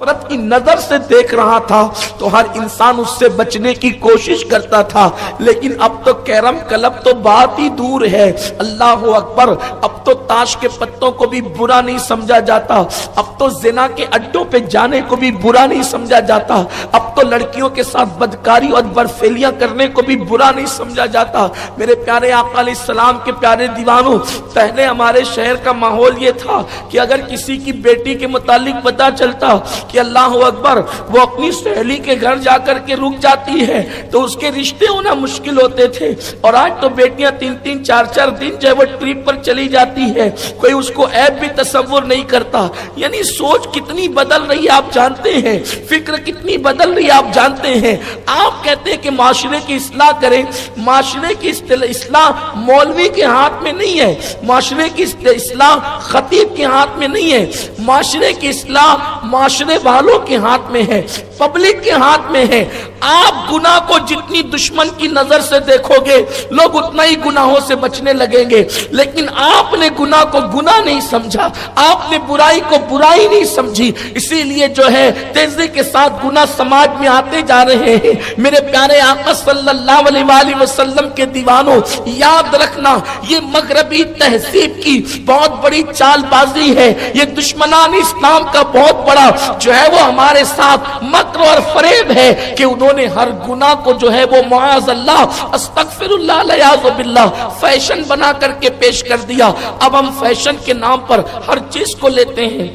نفرت کی نظر سے دیکھ رہا تھا تو ہر انسان اس سے بچنے کی کوشش کرتا تھا، لیکن اب تو کیرم کلب تو بات ہی دور ہے، اللہ اکبر، اب تو تاش کے پتوں کو بھی برا نہیں سمجھا جاتا، اب تو زنا کے اڈوں پہ جانے کو بھی برا نہیں سمجھا جاتا، اب تو لڑکیوں کے ساتھ بدکاری اور برفیلیاں کرنے کو بھی برا نہیں سمجھا جاتا۔ میرے پیارے آقا علیہ السلام کے پیارے دیوانوں، پہلے ہمارے شہر کا ماحول یہ تھا کہ اگر کسی کی بیٹی کے متعلق پتہ چلتا کہ اللہ اکبر وہ اپنی سہیلی کے گھر جا کر کے رک جاتی ہے تو اس کے رشتے ہونا مشکل ہوتے تھے، اور آج تو بیٹیاں 3-3 4-4 دن جو ہے وہ ٹرپ پر چلی جاتی ہے، کوئی اس کو عیب بھی تصور نہیں کرتا۔ یعنی سوچ کتنی بدل رہی ہے آپ جانتے ہیں، فکر کتنی بدل رہی ہے آپ جانتے ہیں۔ آپ کہتے ہیں کہ معاشرے کی اصلاح کریں، معاشرے کی اصلاح مولوی کے ہاتھ میں نہیں ہے، معاشرے کی اصلاح خطیب کے ہاتھ میں نہیں ہے، معاشرے کی اصلاح معاشرے والوں کے ہاتھ میں ہے، پبلک کے ہاتھ میں ہے۔ آپ گناہ کو جتنی دشمن کی نظر سے دیکھو گے لوگ اتنا ہی گناہوں سے بچنے لگیں گے، لیکن آپ نے گناہ کو گناہ نہیں سمجھا، آپ نے برائی کو برائی نہیں سمجھی، اسی لیے جو ہے تیزی کے ساتھ گناہ سماج میں آتے جا رہے ہیں۔ میرے پیارے آقا صلی اللہ علیہ وآلہ وسلم کے دیوانوں، یاد رکھنا یہ مغربی تہذیب کی بہت بڑی چال بازی ہے، یہ دشمنان اسلام کا بہت بڑا جو ہے وہ ہمارے ساتھ مکر اور فریب ہے کہ انہوں نے ہر گناہ کو جو ہے وہ معاذ اللہ استغفر اللہ الیاذ باللہ فیشن بنا کر کے پیش کر دیا۔ اب ہم فیشن کے نام پر ہر چیز کو لیتے ہیں،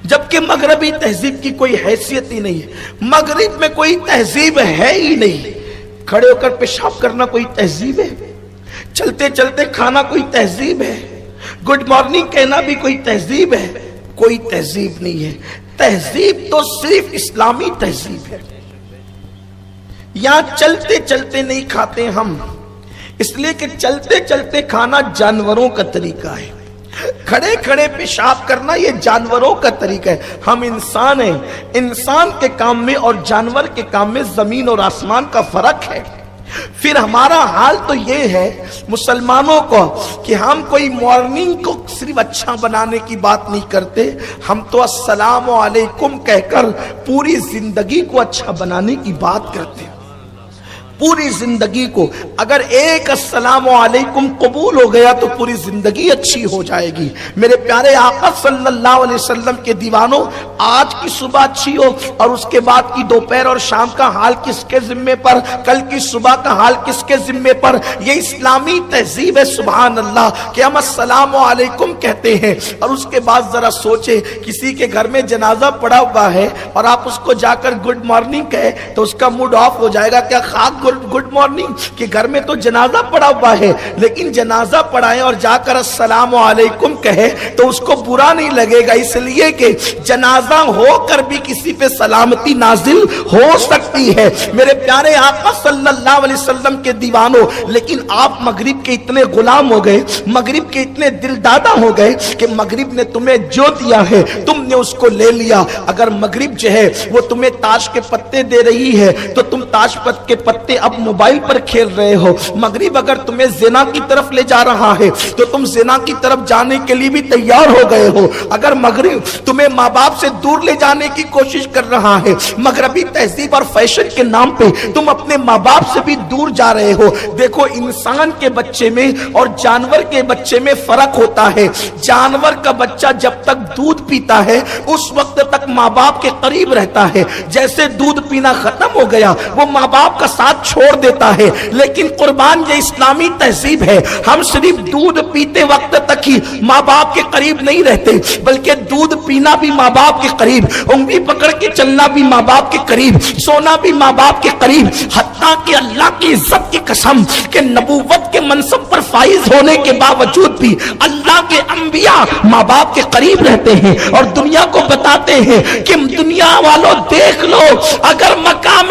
جبکہ مغربی تہذیب کی کوئی حیثیت ہی نہیں ہے، مغرب میں کوئی تہذیب ہے ہی نہیں۔ کھڑے ہو کر پیشاب کرنا کوئی تہذیب ہے؟ چلتے چلتے کھانا کوئی تہذیب ہے؟ گڈ مارننگ کہنا بھی کوئی تہذیب ہے؟ کوئی تہذیب نہیں ہے۔ تہذیب تو صرف اسلامی تہذیب ہے۔ یہاں چلتے چلتے نہیں کھاتے ہم، اس لیے کہ چلتے چلتے کھانا جانوروں کا طریقہ ہے، کھڑے کھڑے پیشاب کرنا یہ جانوروں کا طریقہ ہے۔ ہم انسان ہیں، انسان کے کام میں اور جانور کے کام میں زمین اور آسمان کا فرق ہے۔ پھر ہمارا حال تو یہ ہے مسلمانوں کو کہ ہم کوئی مارننگ کو صرف اچھا بنانے کی بات نہیں کرتے، ہم تو السلام علیکم کہہ کر پوری زندگی کو اچھا بنانے کی بات کرتے ہیں۔ پوری زندگی کو اگر ایک السلام علیکم قبول ہو گیا تو پوری زندگی اچھی ہو جائے گی۔ میرے پیارے آقا صلی اللہ علیہ وسلم کے دیوانوں، آج کی صبح اچھی ہو اور اس کے بعد کی دوپہر اور شام کا حال کس کے ذمے پر، کل کی صبح کا حال کس کے ذمے پر؟ یہ اسلامی تہذیب ہے سبحان اللہ کہ ہم السلام علیکم کہتے ہیں، اور اس کے بعد ذرا سوچے کسی کے گھر میں جنازہ پڑا ہوا ہے اور آپ اس کو جا کر گڈ مارننگ کہے تو اس کا موڈ آف ہو جائے گا۔ کیا خاک گڈ مارننگ کہ گھر میں تو جنازہ پڑا ہوا ہے، لیکن جنازہ پڑھائے اور جا کر السلام علیکم کہے تو اس کو برا نہیں لگے گا، اس لیے کہ جنازہ ہو کر بھی کسی پہ سلامتی نازل ہو سکتی ہے۔ میرے پیارے آقا صلی اللہ علیہ وسلم کے دیوانوں، لیکن آپ مغرب کے اتنے غلام ہو گئے، مغرب کے اتنے دل دادا ہو گئے کہ مغرب نے تمہیں جو دیا ہے تم نے اس کو لے لیا۔ اگر مغرب جو ہے وہ تمہیں تاش کے پتے دے رہی ہے تو تم تاش پت کے پتے اب موبائل پر کھیل رہے ہو۔ مغرب اگر تمہیں زنا کی طرف لے جا رہا ہے تو تم زنا کی طرف جانے کے لیے بھی تیار ہو گئے ہو۔ اگر مغرب تمہیں ماں باپ سے دور لے جانے کی کوشش کر رہا ہے، مغربی تہذیب اور فیشن کے نام پہ تم اپنے ماں باپ سے بھی دور جا رہے ہو۔ دیکھو انسان کے بچے میں اور جانور کے بچے میں فرق ہوتا ہے۔ جانور کا بچہ جب تک دودھ پیتا ہے اس وقت تک ماں باپ کے قریب رہتا ہے، جیسے دودھ پینا ختم ہو گیا وہ ماں باپ کا ساتھ چھوڑ دیتا ہے۔ لیکن قربان یہ اسلامی تہذیب ہے، ہم صرف دودھ پیتے وقت تک ہی ماں باپ کے قریب نہیں رہتے، بلکہ دودھ پینا بھی ماں باپ کے قریب، انگلی پکڑ کے چلنا بھی ماں باپ کے قریب، سونا بھی ماں باپ کے قریب، حتیٰ کہ اللہ کی عزت کی قسم کہ نبوت کے منصب پر فائز ہونے کے باوجود بھی اللہ کے انبیاء ماں باپ کے قریب رہتے ہیں اور دنیا کو بتاتے ہیں کہ دنیا والوں دیکھ لو، اگر مقام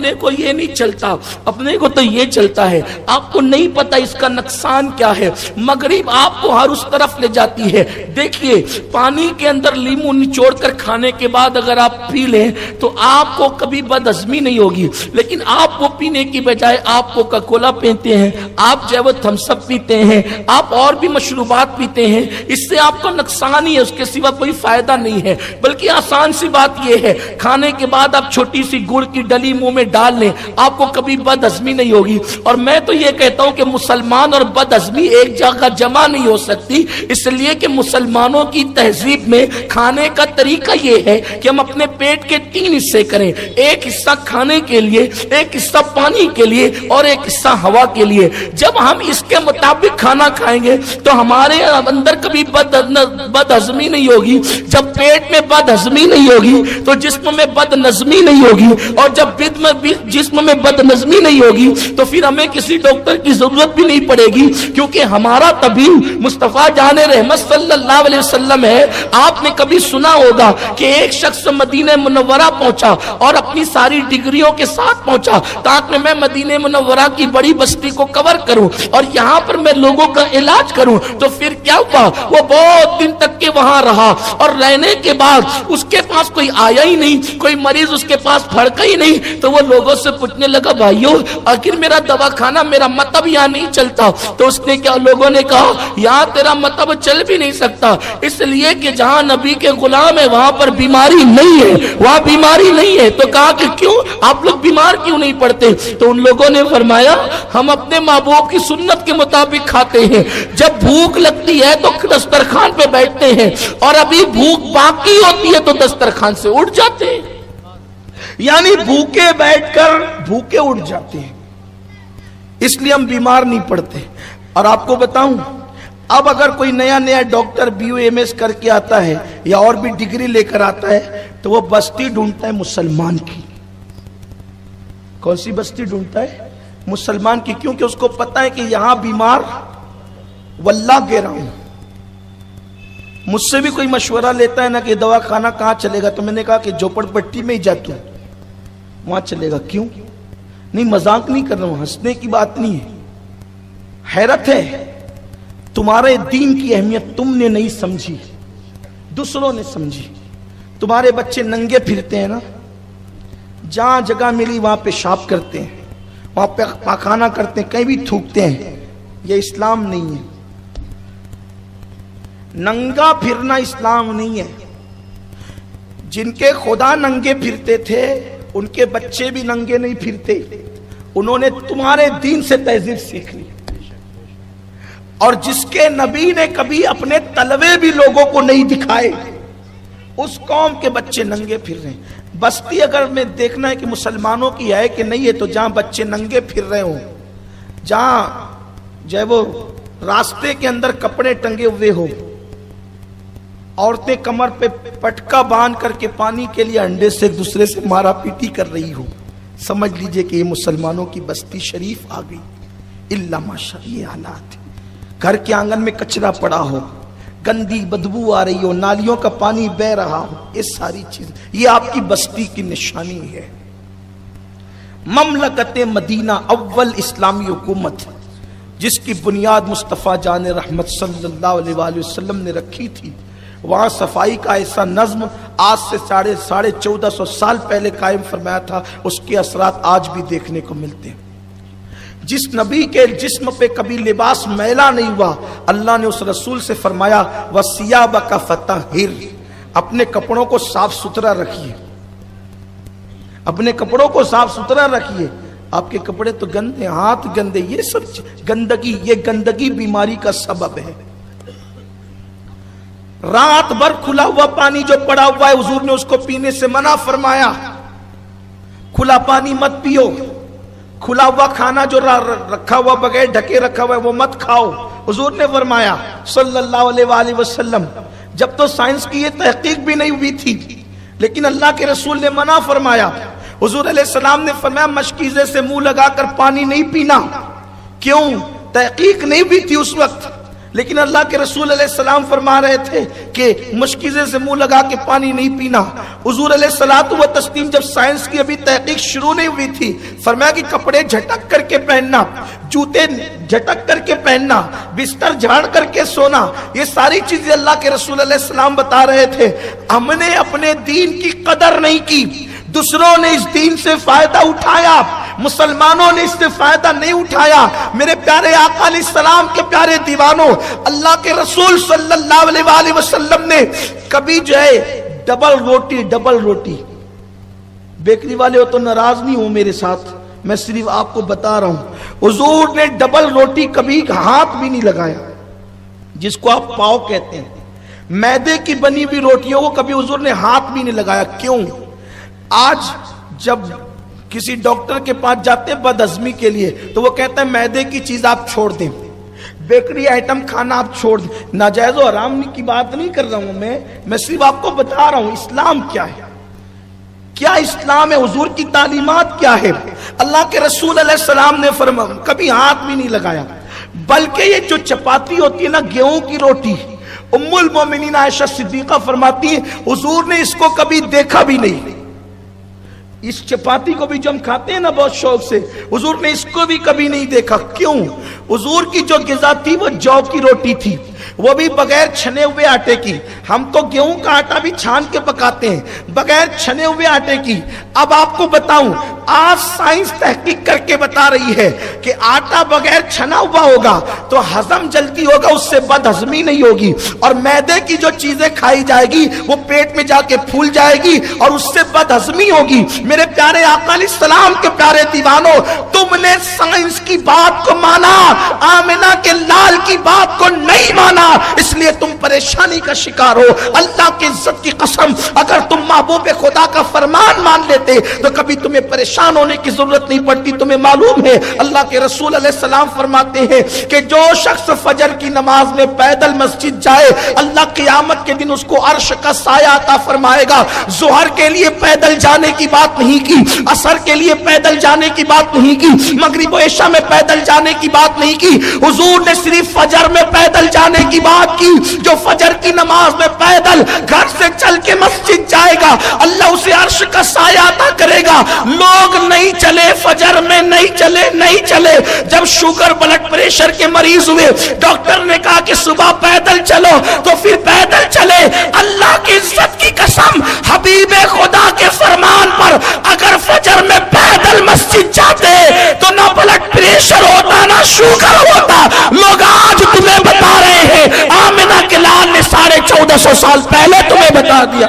اپنے کو یہ نہیں چلتا، اپنے کو تو یہ چلتا ہے، آپ کو نہیں پتا اس کا نقصان کیا ہے۔ مغرب آپ کو ہر اس طرف لے جاتی ہے۔ دیکھیے پانی کے اندر لیمو نچوڑ کر کھانے کے بعد اگر آپ پی لیں تو آپ کو کبھی بد ہضمی نہیں ہوگی، لیکن آپ وہ پینے کی بجائے آپ کو کوکا پیتے ہیں، آپ جو ہے وہ تھمس اپ پیتے ہیں، آپ اور بھی مشروبات پیتے ہیں، اس سے آپ کو نقصان ہی ہے، اس کے سوا کوئی فائدہ نہیں ہے۔ بلکہ آسان سی بات یہ ہے، کھانے کے بعد آپ چھوٹی سی گڑ کی ڈلی منہ میں ڈال لیں، آپ کو کبھی بد ہضمی نہیں ہوگی۔ اور میں تو یہ کہتا ہوں کہ مسلمان اور بد ہضمی ایک جگہ جمع نہیں ہو سکتی، اس لیے کہ مسلمانوں کی تہذیب میں کھانے کا طریقہ یہ ہے کہ ہم اپنے پیٹ کے 3 حصے کریں، ایک حصہ کھانے کے لیے، ایک حصہ پانی کے لیے اور ایک حصہ ہوا کے لیے۔ جب ہم اس کے مطابق کھانا کھائیں گے تو ہمارے اندر کبھی بد ہضمی نہیں ہوگی۔ جب پیٹ میں بد ہضمی نہیں ہوگی تو جسم میں بد نظمی نہیں ہوگی، اور جب جسم میں بد نظمی نہیں ہوگی تو پھر ہمیں کسی ڈاکٹر کی ضرورت بھی نہیں پڑے گی، کیونکہ ہمارا طبیب مصطفیٰ جان رحمت صلی اللہ علیہ وسلم ہے۔ آپ نے کبھی سنا ہوگا کہ ایک شخص مدینہ منورہ پہنچا اور اپنی ساری ڈگریوں کے ساتھ پہنچا تاکہ میں مدینہ منورہ کی بڑی بستی کو کور کروں اور یہاں پر میں لوگوں کا علاج کروں۔ تو پھر کیا ہوا، وہ بہت دن تک کے وہاں رہا، اور رہنے کے بعد اس کے پاس کوئی آیا ہی نہیں، کوئی مریض اس کے پاس پھڑکا ہی نہیں۔ تو وہ لوگوں سے پوچھنے لگا، بھائیو آخر میرا دوا کھانا، میرا مطب یہاں نہیں چلتا۔ تو اس نے کیا، لوگوں نے کہا یہاں تیرا مطب چل بھی نہیں سکتا، اس لیے کہ جہاں نبی کے غلام ہے وہاں پر بیماری نہیں ہے، وہاں بیماری نہیں ہے۔ تو کہا کہ کیوں، آپ لوگ بیمار کیوں نہیں پڑتے؟ تو ان لوگوں نے فرمایا ہم اپنے محبوب کی سنت کے مطابق کھاتے ہیں، جب بھوک لگتی ہے تو دسترخوان پہ بیٹھتے ہیں، اور ابھی بھوک باقی ہوتی ہے تو دسترخوان سے اٹھ جاتے ہیں، یعنی بھوکے بیٹھ کر بھوکے اٹھ جاتے ہیں، اس لیے ہم بیمار نہیں پڑتے۔ اور آپ کو بتاؤں، اب اگر کوئی نیا ڈاکٹر BA کر کے آتا ہے یا اور بھی ڈگری لے کر آتا ہے تو وہ بستی ڈھونڈتا ہے مسلمان کی۔ کون سی بستی ڈھونڈتا ہے؟ مسلمان کی، کیونکہ اس کو پتا ہے کہ یہاں بیمار واللہ کہہ رہا ہوں۔ مجھ سے بھی کوئی مشورہ لیتا ہے نا کہ دوا کھانا کہاں چلے گا، تو میں نے کہا کہ جھوپڑ پٹی میں ہی جاتا ہوں، وہاں چلے گا۔ کیوں؟ نہیں، مذاق نہیں کر رہا ہوں، ہنسنے کی بات نہیں ہے۔ حیرت ہے، تمہارے دین کی اہمیت تم نے نہیں سمجھی، دوسروں نے سمجھی۔ تمہارے بچے ننگے پھرتے ہیں نا، جہاں جگہ ملی وہاں پیشاب کرتے ہیں، وہاں پہ پاخانہ کرتے ہیں، کہیں بھی تھوکتے ہیں۔ یہ اسلام نہیں ہے، ننگا پھرنا اسلام نہیں ہے۔ جن کے خدا ننگے پھرتے تھے ان کے بچے بھی ننگے نہیں پھرتے، انہوں نے تمہارے دین سے تہذیب سیکھ لی۔ اور جس کے نبی نے کبھی اپنے تلوے بھی لوگوں کو نہیں دکھائے، اس قوم کے بچے ننگے پھر رہے ہیں۔ بستی اگر میں دیکھنا ہے کہ مسلمانوں کی ہے کہ نہیں ہے، تو جہاں بچے ننگے پھر رہے ہوں، جہاں جو ہے وہ راستے کے اندر کپڑے ٹنگے ہوئے ہو، عورتیں کمر پہ پٹکا باندھ کر کے پانی کے لیے انڈے سے ایک دوسرے سے مارا پیٹی کر رہی ہو، سمجھ لیجئے کہ یہ مسلمانوں کی بستی شریف آ گئی۔ اللہ ماشاء، یہ حالات ہے۔ گھر کے آنگن میں کچرا پڑا ہو، گندی بدبو آ رہی ہو، نالیوں کا پانی بہ رہا ہو، یہ ساری چیز، یہ آپ کی بستی کی نشانی ہے۔ مملکت مدینہ اول اسلامی حکومت جس کی بنیاد مصطفیٰ جان رحمت صلی اللہ علیہ وآلہ وسلم نے رکھی تھی، وہاں صفائی کا ایسا نظم آج سے 1450 سال پہلے قائم فرمایا تھا، اس کے اثرات آج بھی دیکھنے کو ملتے ہیں۔ جس نبی کے جسم پہ کبھی لباس میلا نہیں ہوا، اللہ نے اس رسول سے فرمایا وَثِيَابَكَ فَطَهِّرْ، اپنے کپڑوں کو صاف ستھرا رکھیے، اپنے کپڑوں کو صاف ستھرا رکھیے۔ آپ کے کپڑے تو گندے، ہاتھ گندے، یہ سب گندگی، یہ گندگی بیماری کا سبب ہے۔ رات بھر کھلا ہوا پانی جو پڑا ہوا ہے، حضور نے اس کو پینے سے منع فرمایا۔ کھلا پانی مت پیو، کھلا ہوا کھانا جو رکھا ہوا بغیر ڈھکے رکھا ہوا ہے وہ مت کھاؤ، حضور نے فرمایا صلی اللہ علیہ وآلہ وسلم۔ جب تو سائنس کی یہ تحقیق بھی نہیں ہوئی تھی، لیکن اللہ کے رسول نے منع فرمایا۔ حضور علیہ السلام نے فرمایا مشکیزے سے منہ لگا کر پانی نہیں پینا۔ کیوں؟ تحقیق نہیں ہوئی تھی اس وقت، لیکن اللہ کے رسول علیہ السلام فرما رہے تھے کہ مشکیزے سے منہ لگا کے پانی نہیں پینا۔ حضور علیہ الصلوۃ والتسلیم جب سائنس کی ابھی تحقیق شروع نہیں ہوئی تھی، فرمایا کہ کپڑے جھٹک کر کے پہننا، جوتے جھٹک کر کے پہننا، بستر جھاڑ کر کے سونا، یہ ساری چیزیں اللہ کے رسول علیہ السلام بتا رہے تھے۔ ہم نے اپنے دین کی قدر نہیں کی، دوسروں نے اس دین سے فائدہ اٹھایا، مسلمانوں نے اس سے فائدہ نہیں اٹھایا۔ میرے پیارے آقا علیہ السلام کے پیارے دیوانوں، اللہ کے رسول صلی اللہ علیہ وآلہ وسلم نے کبھی جو ہے ڈبل روٹی، بیکری والے ہو تو ناراض نہیں ہو میرے ساتھ، میں صرف آپ کو بتا رہا ہوں، حضور نے ڈبل روٹی کبھی ہاتھ بھی نہیں لگایا، جس کو آپ پاؤ کہتے ہیں، میدے کی بنی ہوئی روٹیوں کو کبھی حضور نے ہاتھ بھی نہیں لگایا۔ کیوں؟ آج جب کسی ڈاکٹر کے پاس جاتے ہیں بد ہضمی کے لیے تو وہ کہتا ہے میدے کی چیز آپ چھوڑ دیں، بیکری آئٹم کھانا آپ چھوڑ دیں۔ ناجائز و حرام کی بات نہیں کر رہا ہوں میں صرف آپ کو بتا رہا ہوں اسلام کیا ہے، کیا اسلام ہے، حضور کی تعلیمات کیا ہے۔ اللہ کے رسول علیہ السلام نے فرمایا کبھی ہاتھ بھی نہیں لگایا، بلکہ یہ جو چپاتی ہوتی ہے نا گیہوں کی روٹی، ام المومنین عائشہ صدیقہ فرماتی ہیں حضور نے اس کو کبھی دیکھا بھی نہیں۔ اس چپاتی کو بھی جو ہم کھاتے ہیں نا بہت شوق سے، حضور نے اس کو بھی کبھی نہیں دیکھا۔ کیوں؟ حضور کی جو غذا تھی وہ جو کی روٹی تھی، وہ بھی بغیر چھنے ہوئے آٹے کی۔ ہم تو گیہوں کا آٹا بھی چھان کے پکاتے ہیں، بغیر چھنے ہوئے آٹے کی۔ اب آپ کو بتاؤں، آج سائنس تحقیق کر کے بتا رہی ہے کہ آٹا بغیر چھنا ہوا ہوگا تو ہضم جلدی ہوگا، اس سے بد ہضمی نہیں ہوگی، اور میدے کی جو چیزیں کھائی جائے گی وہ پیٹ میں جا کے پھول جائے گی اور اس سے بد ہضمی ہوگی۔ میرے پیارے آقا علیہ السلام کے پیارے دیوانوں، تم نے سائنس کی بات کو مانا، آمنہ کے لال کی بات کو نہیں مانا، اس لیے تم پریشانی کا شکار ہو۔ اللہ کی عزت کی قسم، اگر تم محبوب خدا کا فرمان مان لیتے تو کبھی تمہیں پریشان ہونے کی ضرورت نہیں پڑتی۔ تمہیں معلوم ہے اللہ کے رسول علیہ السلام فرماتے ہیں کہ جو شخص فجر کی نماز میں پیدل مسجد جائے اللہ قیامت کے دن اس کو عرش کا سایہ عطا فرمائے گا۔ ظہر کے لیے پیدل جانے کی بات نہیں کی، عصر کے لیے پیدل جانے کی بات نہیں کی، مغرب و عشاء میں پیدل جانے کی بات نہیں کی، حضور نے صرف فجر میں پیدل جانے کی بات کی۔ جو فجر کی نماز میں پیدل گھر سے چل کے مسجد جائے گا اللہ اسے عرش کا سایہ عطا کرے گا۔ لوگ نہیں چلے، فجر میں نہیں چلے۔ جب شوگر بلڈ پریشر کے مریض ہوئے ڈاکٹر نے کہا کہ صبح پیدل چلو تو پھر پیدل چلے۔ اللہ کی عزت کی قسم، حبیب خدا کے فرمان پر اگر فجر میں پیدل مسجد جاتے تو نہ بلڈ پریشر ہوتا نہ شوگر ہوتا۔ لوگ آج تمہیں بتا رہے ہیں آمنہ کے لال نے 1450 سال پہلے تمہیں بتا دیا۔